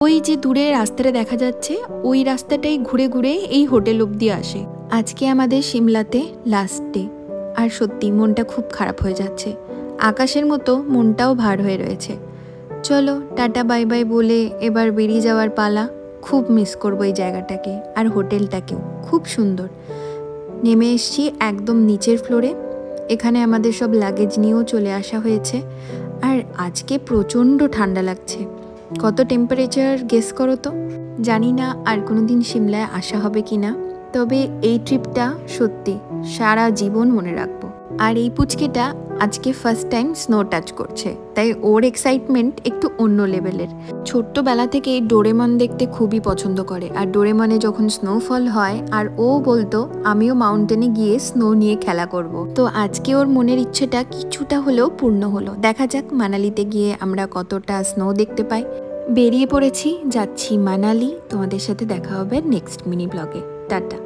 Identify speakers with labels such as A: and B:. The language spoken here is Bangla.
A: ওই যে দূরে রাস্তাটা দেখা যাচ্ছে, ওই রাস্তাটাই ঘুরে ঘুরে এই হোটেল অবধি আসে। আজকে আমাদের সিমলাতে লাস্ট ডে, আর সত্যি মনটা খুব খারাপ হয়ে যাচ্ছে। আকাশের মতো মনটাও ভার হয়ে রয়েছে। চলো টাটা বাই বাই বলে এবার বেরিয়ে যাওয়ার পালা। খুব মিস করবো এই জায়গাটাকে, আর হোটেলটাকেও। খুব সুন্দর। নেমে এসছি একদম নিচের ফ্লোরে। এখানে আমাদের সব লাগেজ নিয়েও চলে আসা হয়েছে। আর আজকে প্রচণ্ড ঠান্ডা লাগছে। কত টেম্পারেচার গেস করো তো। জানি না আর কোনো দিন সিমলায় আসা হবে কি না, তবে এই ট্রিপটা সত্যি সারা জীবন মনে রাখবো। আর এই পুচকেটা আজকে ফার্স্ট টাইম স্নো টাচ করছে, তাই ওর এক্সাইটমেন্ট একটু অন্য লেভেলের। ছোট্টবেলা থেকে ডোরেমন দেখতে খুবই পছন্দ করে, আর ডোরেমনে যখন স্নোফল হয় আর ও বলতো আমিও মাউন্টেনে গিয়ে স্নো নিয়ে খেলা করব। তো আজকে ওর মনের ইচ্ছেটা কিছুটা হলেও পূর্ণ হলো। দেখা যাক মানালিতে গিয়ে আমরা কতটা স্নো দেখতে পাই। বেরিয়ে পড়েছি, যাচ্ছি মানালি। তোমাদের সাথে দেখা হবে নেক্সট মিনি ব্লগে। টাটা।